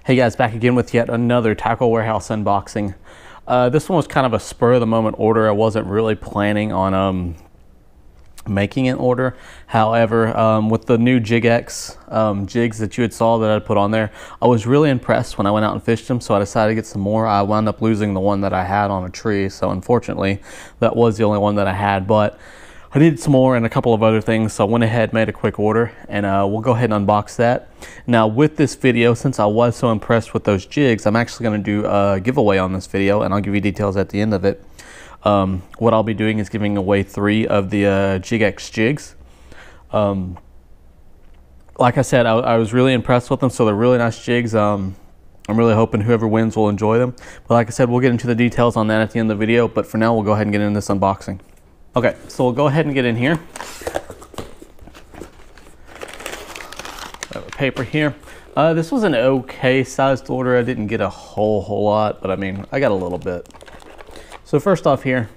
Hey guys, back again with yet another Tackle Warehouse unboxing. This one was kind of a spur of the moment order. I wasn't really planning on making an order. However, with the new Jig-X jigs that you had saw that I put on there, I was really impressed when I went out and fished them, so I decided to get some more. I wound up losing the one that I had on a tree, so unfortunately that was the only one that I had, but I needed some more and a couple of other things, so I went ahead, made a quick order, and we'll go ahead and unbox that. Now with this video, since I was so impressed with those jigs, I'm actually going to do a giveaway on this video, and I'll give you details at the end of it. What I'll be doing is giving away 3 of the Jig-X jigs. Like I said, I was really impressed with them, so they're really nice jigs. I'm really hoping whoever wins will enjoy them. But like I said, we'll get into the details on that at the end of the video, but for now we'll go ahead and get into this unboxing. Okay, so we'll go ahead and get in here. I have a paper here. This was an okay sized order. I didn't get a whole lot, but I mean, I got a little bit. So first off here,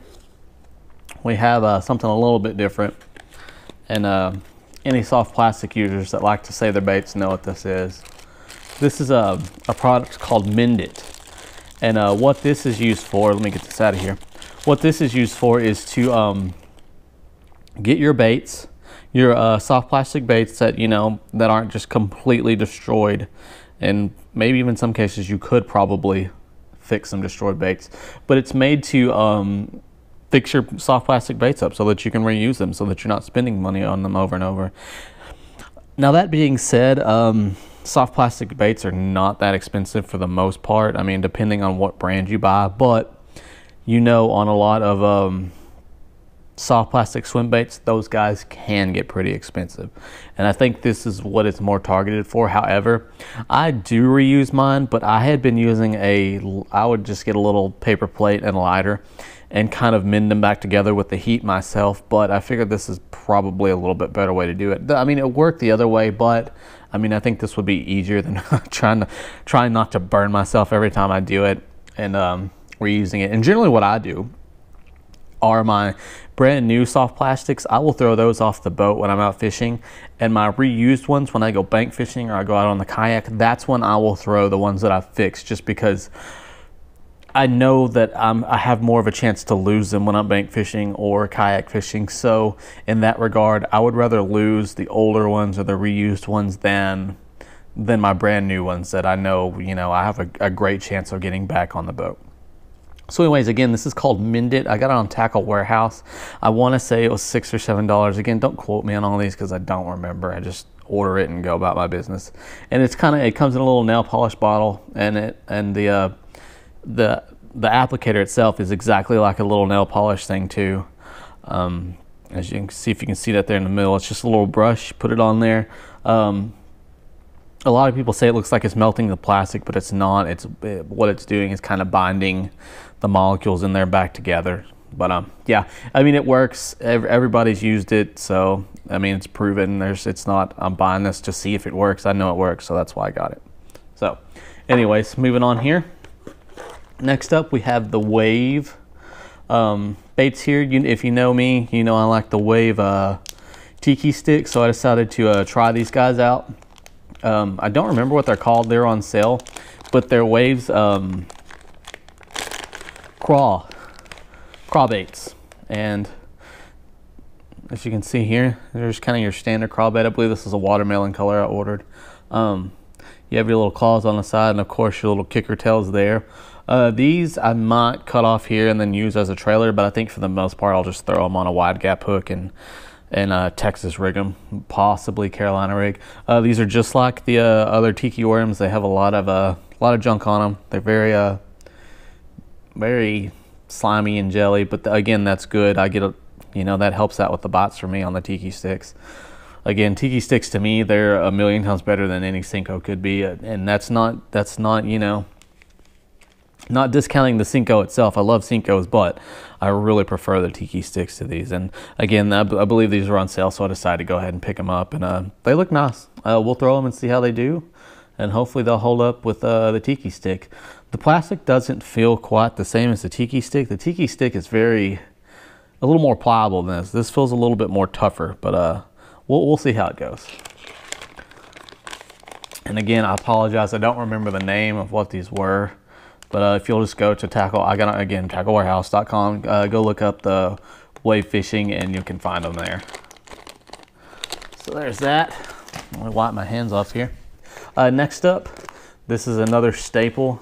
we have something a little bit different. And any soft plastic users that like to save their baits know what this is. This is a product called Mend It. And what this is used for, let me get this out of here. What this is used for is to get your baits, your soft plastic baits that, you know, that aren't just completely destroyed. And maybe even in some cases you could probably fix some destroyed baits. But it's made to fix your soft plastic baits up so that you can reuse them, so that you're not spending money on them over and over. Now that being said, soft plastic baits are not that expensive for the most part. I mean, depending on what brand you buy, but you know, on a lot of soft plastic swim baits, those guys can get pretty expensive. And I think this is what it's more targeted for. However, I do reuse mine, but I had been using I would just get a little paper plate and a lighter and kind of mend them back together with the heat myself. But I figured this is probably a little bit better way to do it. I mean, it worked the other way, but I mean, I think this would be easier than trying not to burn myself every time I do it and reusing it. And generally what I do are my brand new soft plastics. I will throw those off the boat when I'm out fishing, and my reused ones, when I go bank fishing or I go out on the kayak, that's when I will throw the ones that I've fixed, just because I know that I have more of a chance to lose them when I'm bank fishing or kayak fishing. So in that regard, I would rather lose the older ones or the reused ones than my brand new ones that I know, you know, I have a great chance of getting back on the boat. So anyways, again, this is called Mend It. I got it on Tackle Warehouse. I want to say it was $6 or $7. Again, don't quote me on all these because I don't remember. I just order it and go about my business. And it's it comes in a little nail polish bottle, and the applicator itself is exactly like a little nail polish thing too. As you can see, if you can see that there in the middle, it's just a little brush. Put it on there. A lot of people say it looks like it's melting the plastic, but it's not. What it's doing is kind of binding the molecules in there back together. But yeah, I mean, it works. Everybody's used it, so I mean, it's proven. It's not, I'm buying this to see if it works. I know it works, so that's why I got it. So anyways, moving on here. Next up, we have the Wave baits here. If you know me, you know I like the Wave tiki stick, so I decided to try these guys out. I don't remember what they're called. They're on sale, but they're Waves craw baits. And as you can see here, there's kind of your standard craw bait. I believe this is a watermelon color I ordered. You have your little claws on the side, and of course your little kicker tails there. These I might cut off here and then use as a trailer, but I think for the most part I'll just throw them on a wide gap hook and Texas rig them, possibly Carolina rig. These are just like the other tiki worms. They have a lot of junk on them. They're very slimy and jelly, but again, that's good. I get you know, that helps out with the bites for me on the tiki sticks. Again, tiki sticks to me, they're a million times better than any Senko could be, and that's not, you know, not discounting the Senko itself. I love Senkos, but I really prefer the tiki sticks to these. And again, I believe these were on sale, so I decided to go ahead and pick them up. And they look nice. We'll throw them and see how they do, and hopefully they'll hold up with the tiki stick. The plastic doesn't feel quite the same as the tiki stick. The tiki stick is a little more pliable than this. This feels a little bit more tougher, but we'll see how it goes. And again, I apologize, I don't remember the name of what these were, but if you'll just go to tacklewarehouse.com, go look up the wave fishing and you can find them there. So there's that. Let me wipe my hands off here. Next up, this is another staple.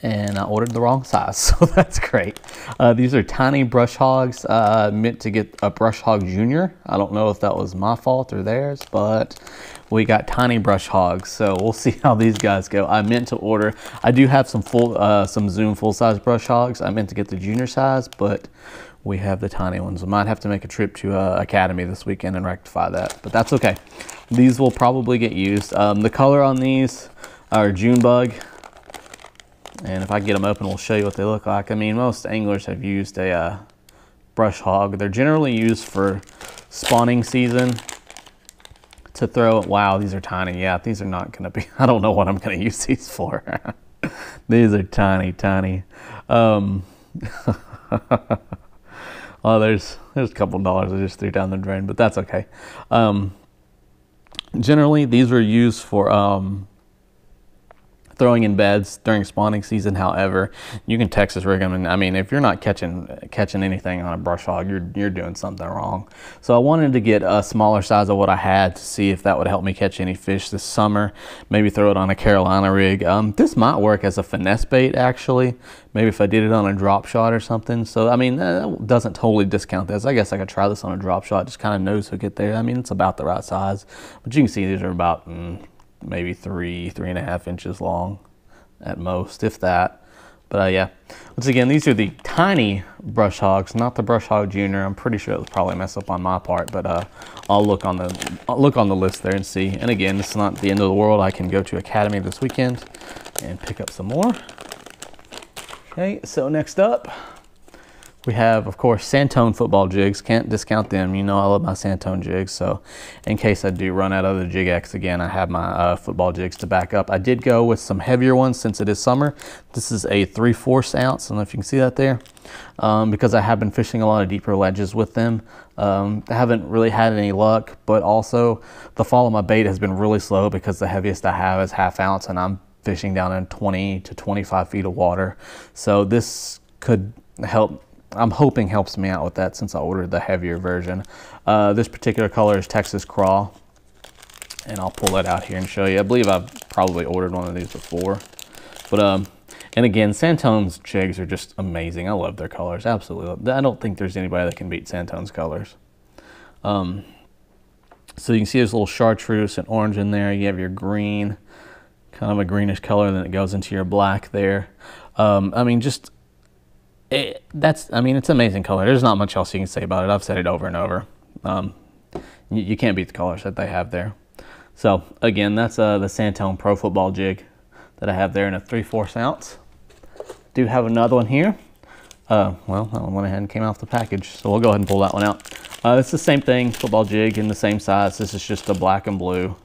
And I ordered the wrong size, so that's great. These are tiny brush hogs. Meant to get a brush hog junior. I don't know if that was my fault or theirs, but we got tiny brush hogs, so we'll see how these guys go. I meant to order, I do have some Zoom full-size brush hogs. I meant to get the junior size, but we have the tiny ones. I might have to make a trip to Academy this weekend and rectify that, but that's okay. These will probably get used. The color on these are Junebug. And if I get them open, we'll show you what they look like. I mean, most anglers have used a brush hog. They're generally used for spawning season to throw. Wow, these are tiny. Yeah, these are not going to be, I don't know what I'm going to use these for. These are tiny, tiny. Oh, there's a couple dollars I just threw down the drain, but that's okay. Generally, these are used for throwing in beds during spawning season. However, you can Texas rig them, and I mean, if you're not catching anything on a brush hog, you're doing something wrong. So I wanted to get a smaller size of what I had to see if that would help me catch any fish this summer. Maybe throw it on a Carolina rig. This might work as a finesse bait, actually. Maybe if I did it on a drop shot or something. So I mean, that doesn't totally discount this. I guess I could try this on a drop shot, just kind of nose hook it there. I mean, it's about the right size, but you can see these are about maybe 3.5 inches long at most, if that. But yeah, once again, these are the tiny brush hogs, not the brush hog junior. I'm pretty sure it was probably a mess up on my part, but I'll look on the list there and see. And again, this is not the end of the world. I can go to Academy this weekend and pick up some more. Okay, so next up we have, of course, Santo Football Jigs. Can't discount them. You know I love my Santo jigs. So in case I do run out of the Jig-X again, I have my football jigs to back up. I did go with some heavier ones since it is summer. This is a 3/4 ounce. I don't know if you can see that there. Because I have been fishing a lot of deeper ledges with them. I haven't really had any luck, but also the fall of my bait has been really slow because the heaviest I have is 1/2 ounce, and I'm fishing down in 20 to 25 feet of water. So this could help. I'm hoping helps me out with that since I ordered the heavier version. This particular color is Texas Craw, and I'll pull that out here and show you. I believe I've probably ordered one of these before, but and again, Santone's jigs are just amazing. I love their colors, absolutely. I don't think there's anybody that can beat Santone's colors. So you can see there's a little chartreuse and orange in there. You have your green, kind of a greenish color, and then it goes into your black there. I mean, just it's an amazing color. There's not much else you can say about it. I've said it over and over. You can't beat the colors that they have there. So again, that's the Santo Pro Football Jig that I have there in a 3/4 ounce. Do have another one here. Well, that one went ahead and came off the package, so we'll go ahead and pull that one out. It's the same thing, football jig in the same size. This is just a black and blue,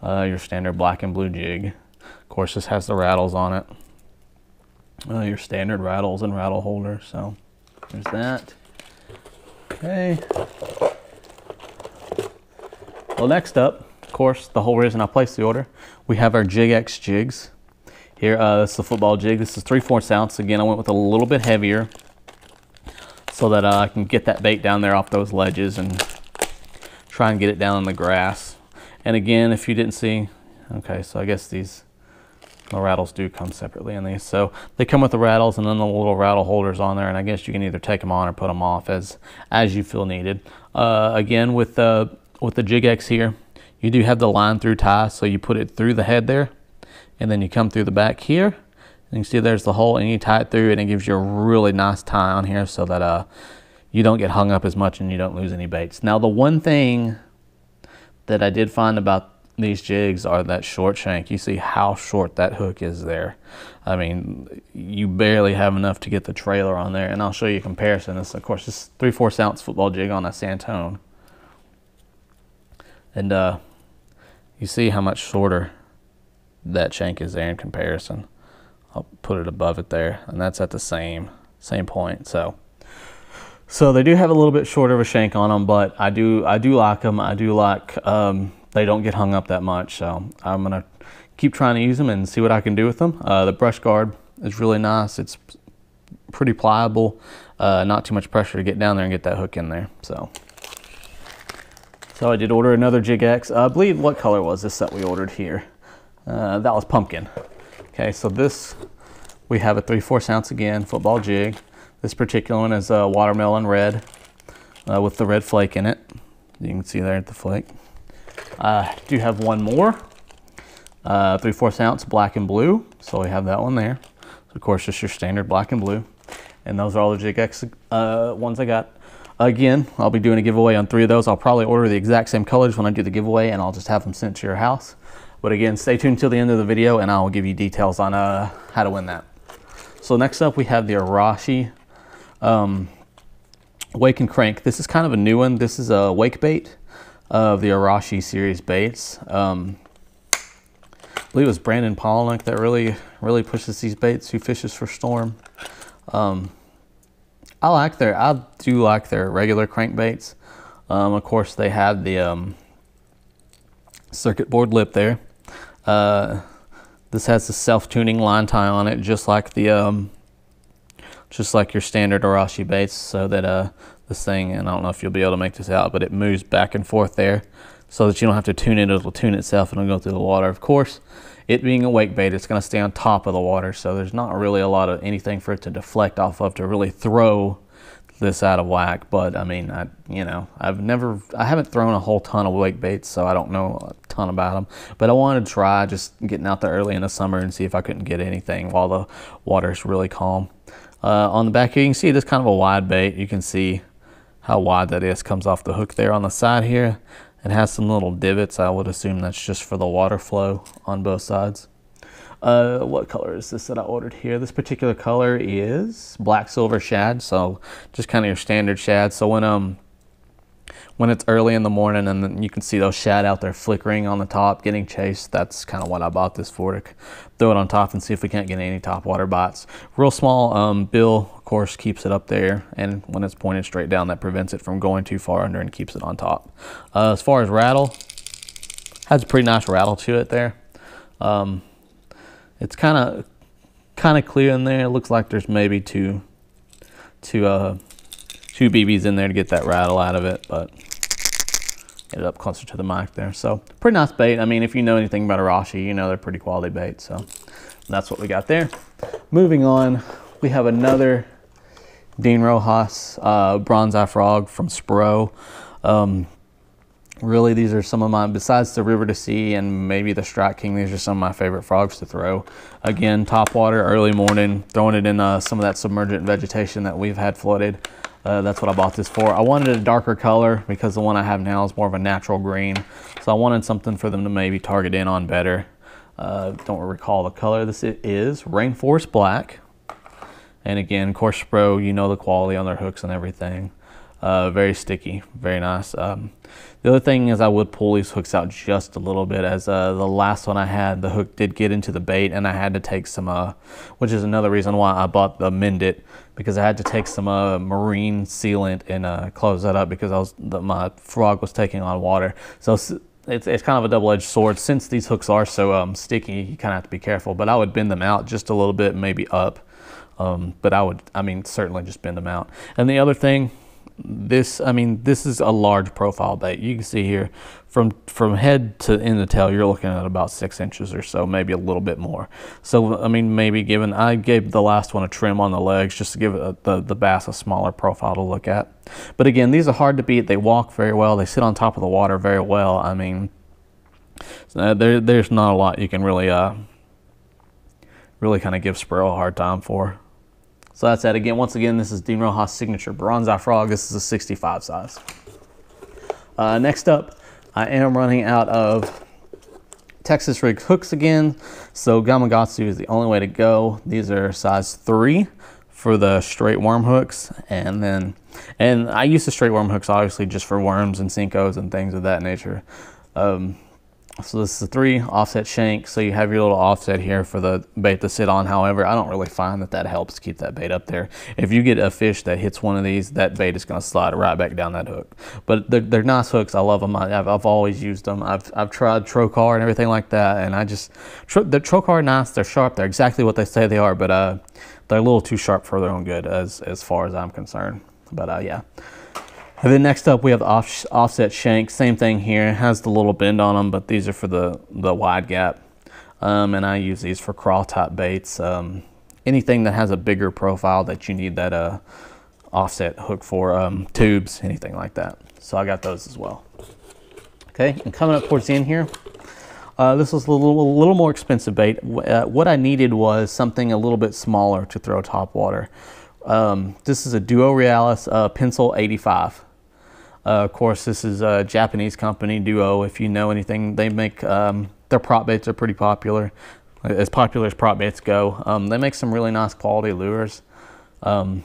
your standard black and blue jig. Of course, this has the rattles on it. Your standard rattles and rattle holders. So there's that. Okay. Well, next up, of course, the whole reason I placed the order, we have our Jig-X jigs. Here, this is the football jig. This is 3/4 ounce. Again, I went with a little bit heavier so that I can get that bait down there off those ledges and try and get it down in the grass. And again, if you didn't see, okay, so I guess the rattles do come separately in these. So they come with the rattles and then the little rattle holders on there, and I guess you can either take them on or put them off as you feel needed. Again, with the Jig-X here, you do have the line through tie, so you put it through the head there, and then you come through the back here, and you can see there's the hole, and you tie it through, and it gives you a really nice tie on here so that you don't get hung up as much and you don't lose any baits. Now, the one thing that I did find about these jigs are that short shank. You see how short that hook is there. I mean, you barely have enough to get the trailer on there, and I'll show you a comparison. This, of course, this 3/4 ounce football jig on a Santo, and you see how much shorter that shank is there in comparison. I'll put it above it there, and that's at the same point. So they do have a little bit shorter of a shank on them, but I do like them. I do like they don't get hung up that much. So I'm gonna keep trying to use them and see what I can do with them. The brush guard is really nice. It's pretty pliable, not too much pressure to get down there and get that hook in there. So I did order another Jig-X. I believe, what color was this that we ordered here? That was pumpkin. Okay, so this, we have a 3/4 ounce again, football jig. This particular one is a watermelon red with the red flake in it. You can see there at the flake. I do have one more, 3/4 ounce black and blue. So we have that one there. So of course, just your standard black and blue. And those are all the Jig-X ones I got. Again, I'll be doing a giveaway on 3 of those. I'll probably order the exact same colors when I do the giveaway, and I'll just have them sent to your house. But again, stay tuned till the end of the video, and I will give you details on how to win that. So next up, we have the Arashi Wake and Crank. This is kind of a new one. This is a wake bait of the Arashi series baits. I believe it was Brandon Polnick that really pushes these baits, who fishes for Storm. I do like their regular crankbaits. Of course, they have the circuit board lip there. This has the self-tuning line tie on it, just like the just like your standard Arashi baits, so that this thing, and I don't know if you'll be able to make this out, but it moves back and forth there, so that you don't have to tune it. It'll tune itself and it'll go through the water. Of course, it being a wake bait, it's going to stay on top of the water, so there's not really a lot of anything for it to deflect off of to really throw this out of whack. But I mean, I haven't thrown a whole ton of wake baits, so I don't know a ton about them. But I wanted to try just getting out there early in the summer and see if I couldn't get anything while the water's really calm. On the back here, you can see this kind of a wide bait. You can see how wide that is. Comes off the hook there on the side here. It has some little divots. I would assume that's just for the water flow on both sides. What color is this that I ordered here? This particular color is black silver shad, so just kind of your standard shad. So when it's early in the morning and then you can see those shad out there flickering on the top, getting chased, that's kind of what I bought this for, to throw it on top and see if we can't get any top water bites. Real small bill, of course, keeps it up there, and when it's pointed straight down, that prevents it from going too far under and keeps it on top. As far as rattle, has a pretty nice rattle to it there. It's kind of clear in there. It looks like there's maybe two BBs in there to get that rattle out of it, but get it up closer to the mic there. So pretty nice bait. I mean, if you know anything about Arashi, you know they're pretty quality bait. So that's what we got there. Moving on, we have another Dean Rojas bronze-eye frog from Spro. Really, these are some of my, besides the River to Sea and maybe the Strike King, these are some of my favorite frogs to throw. Again, top water, early morning, throwing it in some of that submergent vegetation that we've had flooded. That's what I bought this for. I wanted a darker color because the one I have now is more of a natural green. So I wanted something for them to maybe target in on better. Don't recall the color. This is Rainforest Black. And again, of course, Spro, you know the quality on their hooks and everything. Very sticky, very nice. The other thing is I would pull these hooks out just a little bit, as the last one I had, the hook did get into the bait and I had to take some, which is another reason why I bought the Mend It, because I had to take some marine sealant and close that up because my frog was taking on water. So it's kind of a double-edged sword. Since these hooks are so sticky, you kind of have to be careful. But I would bend them out just a little bit, maybe up. But I mean, certainly just bend them out. And the other thing, this is a large profile bait. You can see here from head to end of tail, you're looking at about 6 inches or so, maybe a little bit more. So I mean, maybe I gave the last one a trim on the legs just to give the bass a smaller profile to look at. But again, these are hard to beat. They walk very well. They sit on top of the water very well. I mean, there's not a lot you can really kind of give Spro a hard time for. So that's that. Again, once again, this is Dean Rojas Signature Bronze-Eye Frog. This is a 65 size. Next up, I am running out of Texas Rig hooks again. So Gamakatsu is the only way to go. These are size 3 for the straight worm hooks. And I use the straight worm hooks obviously just for worms and Senkos and things of that nature. So this is a 3 offset shank. So you have your little offset here for the bait to sit on. However, I don't really find that helps keep that bait up there. If you get a fish that hits one of these, that bait is going to slide right back down that hook. But they're nice hooks. I love them. I've always used them. I've tried Trocar and everything like that, and the Trocar are nice. They're sharp. They're exactly what they say they are. But they're a little too sharp for their own good, as far as I'm concerned. But yeah. And then next up we have the offset shank. Same thing here. It has the little bend on them, but these are for the wide gap. And I use these for crawl type baits. Anything that has a bigger profile that you need that offset hook for, tubes, anything like that. So I got those as well. Okay, and coming up towards the end here, this was a little more expensive bait. What I needed was something a little bit smaller to throw top water. This is a Duo Realis Pencil 85. Of course, this is a Japanese company, Duo. If you know anything, they make their prop baits are pretty popular as prop baits go. They make some really nice quality lures. Don't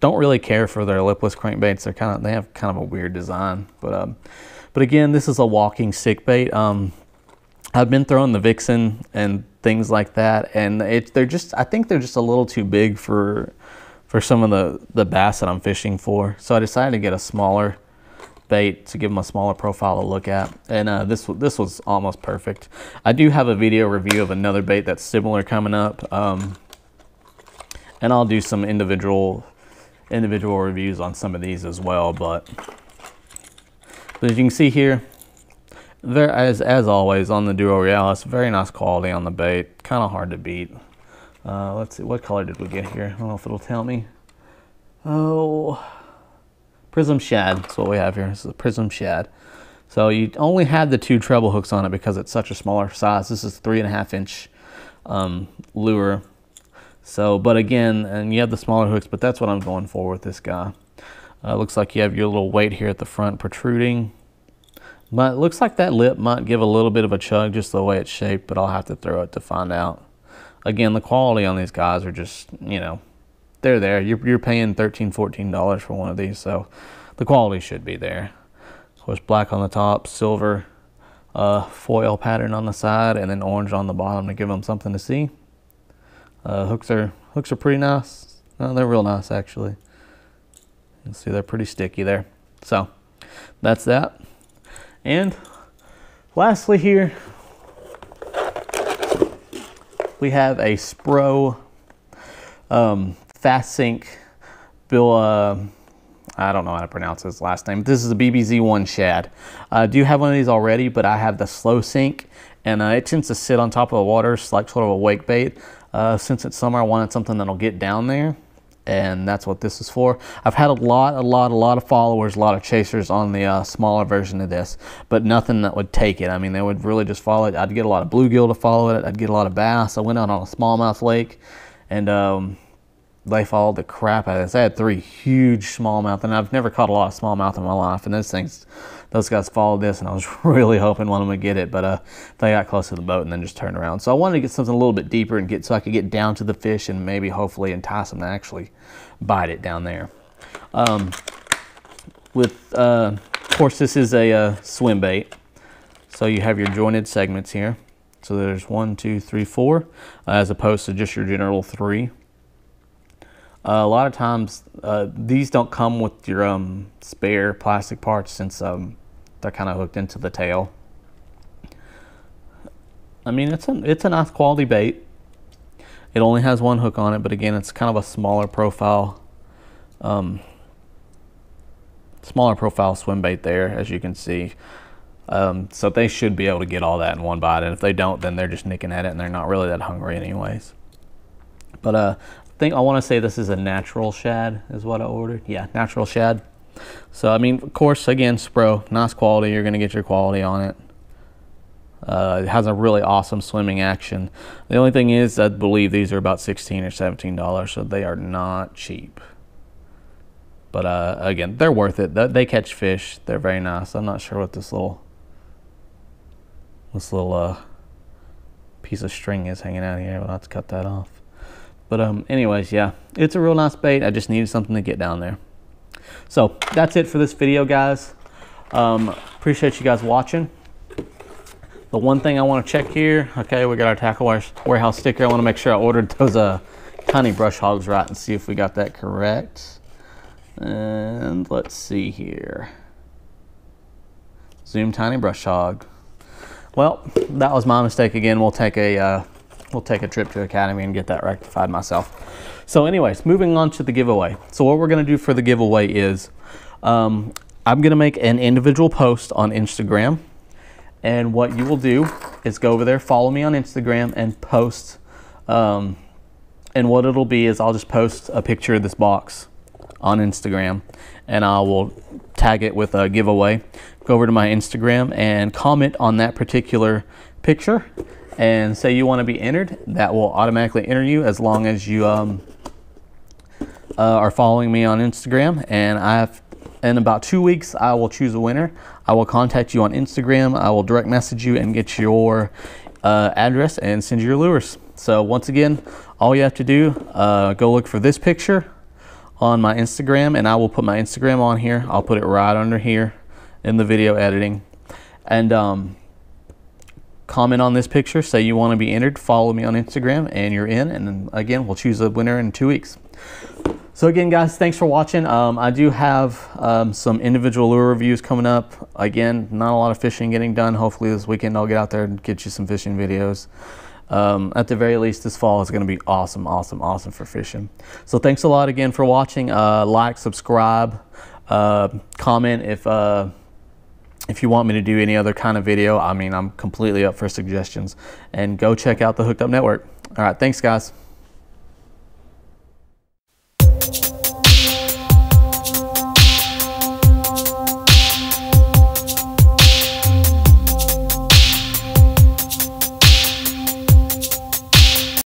really care for their lipless crankbaits. They have kind of a weird design, but again, this is a walking stick bait. I've been throwing the Vixen and things like that, and I think they're just a little too big for some of the bass that I'm fishing for. So I decided to get a smaller bait to give them a smaller profile to look at, and this was almost perfect. I do have a video review of another bait that's similar coming up, and I'll do some individual reviews on some of these as well. But as you can see here, as always on the Duo Realis, very nice quality on the bait, kind of hard to beat. Let's see, what color did we get here? I don't know if it'll tell me. Oh, Prism Shad, that's what we have here. This is a Prism Shad. So you only had the 2 treble hooks on it because it's such a smaller size. This is 3.5 inch lure. So, but again, and you have the smaller hooks, but that's what I'm going for with this guy. Looks like you have your little weight here at the front protruding. But it looks like that lip might give a little bit of a chug just the way it's shaped, but I'll have to throw it to find out. Again, the quality on these guys are just, you know, they're there. You're paying $13, $14 for one of these, so the quality should be there. Of course, black on the top, silver foil pattern on the side, and then orange on the bottom to give them something to see. Hooks are pretty nice. No, they're real nice actually. You can see they're pretty sticky there. So that's that. And lastly here, we have a Spro Fast Sink Bill, I don't know how to pronounce his last name. This is a BBZ1 shad. I do have one of these already, but I have the slow sink, and it tends to sit on top of the water. It's like sort of a wake bait. Since it's summer, I wanted something that'll get down there, and that's what this is for. I've had a lot of followers, a lot of chasers on the smaller version of this, but nothing that would take it. I mean, they would really just follow it. I'd get a lot of bluegill to follow it. I'd get a lot of bass. I went out on a smallmouth lake, and they followed the crap out of this. I had 3 huge smallmouth, and I've never caught a lot of smallmouth in my life, and those guys followed this, and I was really hoping one of them would get it, but they got close to the boat and then just turned around. So I wanted to get something a little bit deeper and so I could get down to the fish and maybe hopefully entice them to actually bite it down there. Of course, this is a swim bait, so you have your jointed segments here. So there's 1, 2, 3, 4, as opposed to just your general 3. A lot of times these don't come with your spare plastic parts, since they're kind of hooked into the tail. I mean, it's a nice quality bait. It only has 1 hook on it, but again, it's kind of a smaller profile swim bait there, as you can see. So they should be able to get all that in one bite, and if they don't, then they're just nicking at it and they're not really that hungry anyways. But I want to say this is a natural shad is what I ordered. Yeah, natural shad. So I mean, of course, again, Spro, nice quality. You're going to get your quality on it. It has a really awesome swimming action. The only thing is, I believe these are about $16 or $17, so they are not cheap. But again, they're worth it. They catch fish. They're very nice. I'm not sure what this little piece of string is hanging out here. I'll have to cut that off. But anyways, yeah, it's a real nice bait. I just needed something to get down there. So that's it for this video, guys. Appreciate you guys watching. The one thing I want to check here, okay, we got our tackle warehouse sticker. I want to make sure I ordered those tiny brush hogs right and see if we got that correct. And let's see here. Zoom tiny brush hog. Well, that was my mistake again. We'll take a trip to Academy and get that rectified myself. So anyways, moving on to the giveaway. So what we're going to do for the giveaway is I'm going to make an individual post on Instagram. And what you will do is go over there, follow me on Instagram, and post. And what it'll be is I'll just post a picture of this box on Instagram, and I will tag it with a giveaway. Go over to my Instagram and comment on that particular picture and say you want to be entered. That will automatically enter you as long as you are following me on Instagram. And in about 2 weeks, I will choose a winner. I will contact you on Instagram. I will direct message you and get your address and send you your lures. So once again, all you have to do, go look for this picture on my Instagram, and I will put my Instagram on here. I'll put it right under here in the video editing. And comment on this picture, say you want to be entered, follow me on Instagram, and you're in. And then again, we'll choose a winner in 2 weeks. So again, guys, thanks for watching. I do have some individual lure reviews coming up. Again, not a lot of fishing getting done. Hopefully this weekend I'll get out there and get you some fishing videos. At the very least, this fall is going to be awesome, awesome, awesome for fishing. So thanks a lot again for watching. Like, subscribe, comment if you want me to do any other kind of video. I mean, I'm completely up for suggestions. And go check out the Hooked Up Network. All right, thanks, guys.